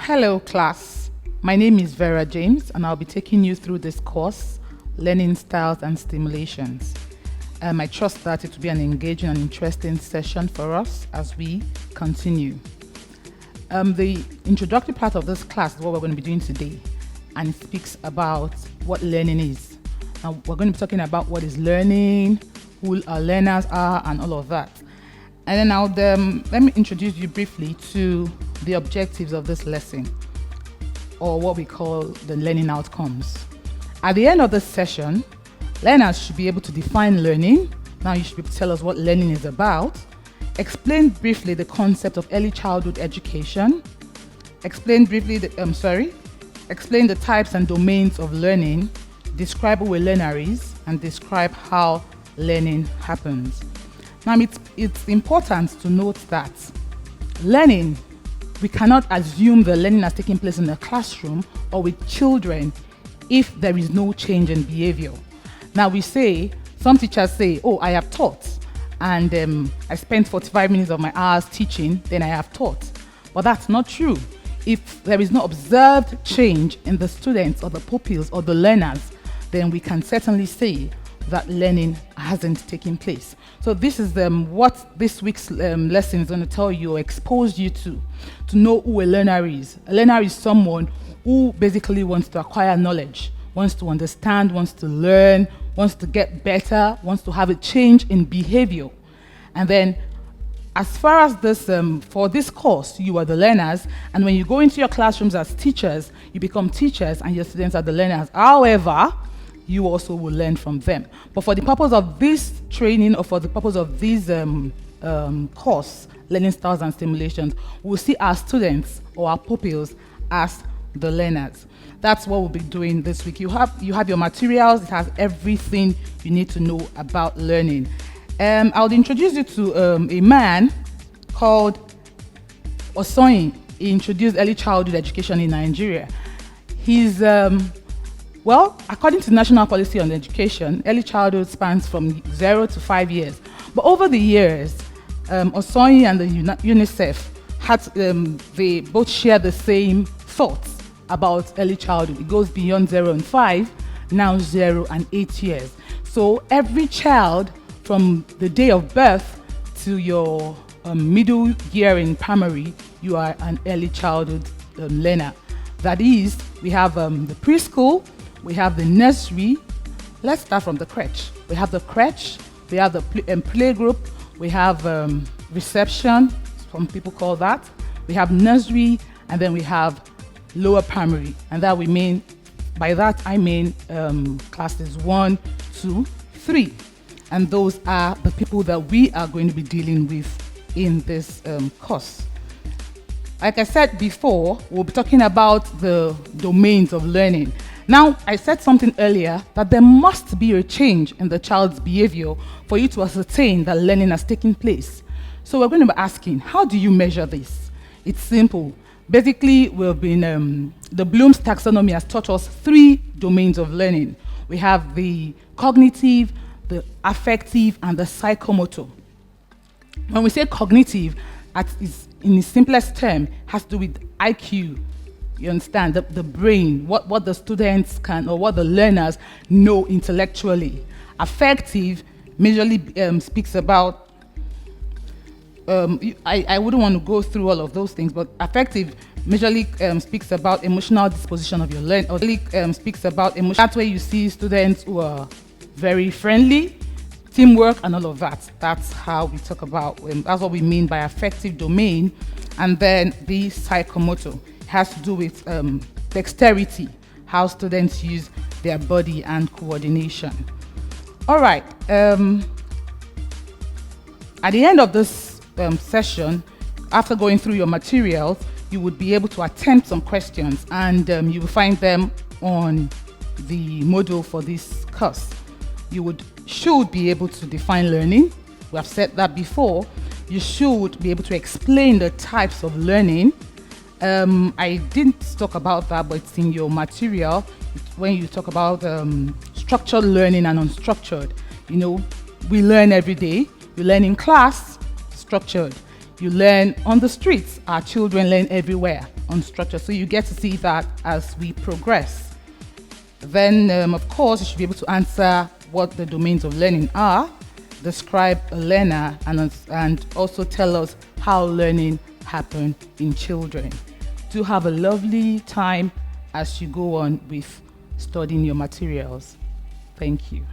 Hello class, my name is Vera James and I'll be taking you through this course, Learning Styles and Stimulations. I trust that it will be an engaging and interesting session for us as we continue. The introductory part of this class is what we're going to be doing today, and it speaks about what learning is. Now we're going to be talking about what is learning, who our learners are, and all of that. And then let me introduce you briefly to the objectives of this lesson, or what we call the learning outcomes. At the end of this session, learners should be able to define learning. Now you should be able to tell us what learning is about, explain briefly the concept of early childhood education, explain the types and domains of learning, describe who a learner is, and describe how learning happens. Now it's important to note that learning, we cannot assume the learning has taken place in a classroom or with children if there is no change in behavior. Now some teachers say, oh, I have taught, and I spent 45 minutes of my hours teaching, then I have taught. But that's not true. If there is no observed change in the students or the pupils or the learners, then we can certainly say that learning hasn't taken place. So this is what this week's lesson is going to tell you or expose you to know who a learner is. A learner is someone who basically wants to acquire knowledge, wants to understand, wants to learn, wants to get better, wants to have a change in behavior. And then as far as this, for this course, you are the learners, and when you go into your classrooms as teachers, you become teachers and your students are the learners. However, you also will learn from them. But for the purpose of this training, or for the purpose of this course, Learning Styles and Stimulations, we'll see our students or our pupils as the learners. That's what we'll be doing this week. You have your materials. It has everything you need to know about learning. I'll introduce you to a man called Osoyin. He introduced early childhood education in Nigeria. He's according to the National Policy on Education, early childhood spans from 0 to 5 years. But over the years, Osoyin and the UNICEF they both share the same thoughts about early childhood. It goes beyond 0 and 5, now 0 and 8 years. So every child from the day of birth to your middle year in primary, you are an early childhood learner. That is, we have the preschool, we have the nursery. Let's start from the crèche. We have the crèche, we have the playgroup, we have reception, some people call that. We have nursery, and then we have lower primary. And by that I mean classes 1, 2, 3. And those are the people that we are going to be dealing with in this course. Like I said before, we'll be talking about the domains of learning. Now, I said something earlier that there must be a change in the child's behavior for you to ascertain that learning has taken place. So we're going to be asking, how do you measure this? It's simple. Basically, the Bloom's taxonomy has taught us 3 domains of learning. We have the cognitive, the affective, and the psychomotor. When we say cognitive, in the simplest term, has to do with IQ. You understand, the brain, what the students can, or what the learners know intellectually. Affective majorly speaks about, I wouldn't want to go through all of those things, but affective majorly speaks about emotional disposition of your learner, or speaks about emotion. That's where you see students who are very friendly, teamwork, and all of that. That's how we talk about, that's what we mean by affective domain. And then the psychomotor has to do with dexterity, how students use their body and coordination. All right. At the end of this session, after going through your materials, you would be able to attempt some questions, and you will find them on the module for this course. You should be able to define learning. We have said that before. You should be able to explain the types of learning. I didn't talk about that, but it's in your material when you talk about structured learning and unstructured. We learn every day. We learn in class, structured. You learn on the streets. Our children learn everywhere on structure. So you get to see that as we progress. Then, of course, you should be able to answer what the domains of learning are, describe a learner, and also tell us how learning happens in children. Do have a lovely time as you go on with studying your materials. Thank you.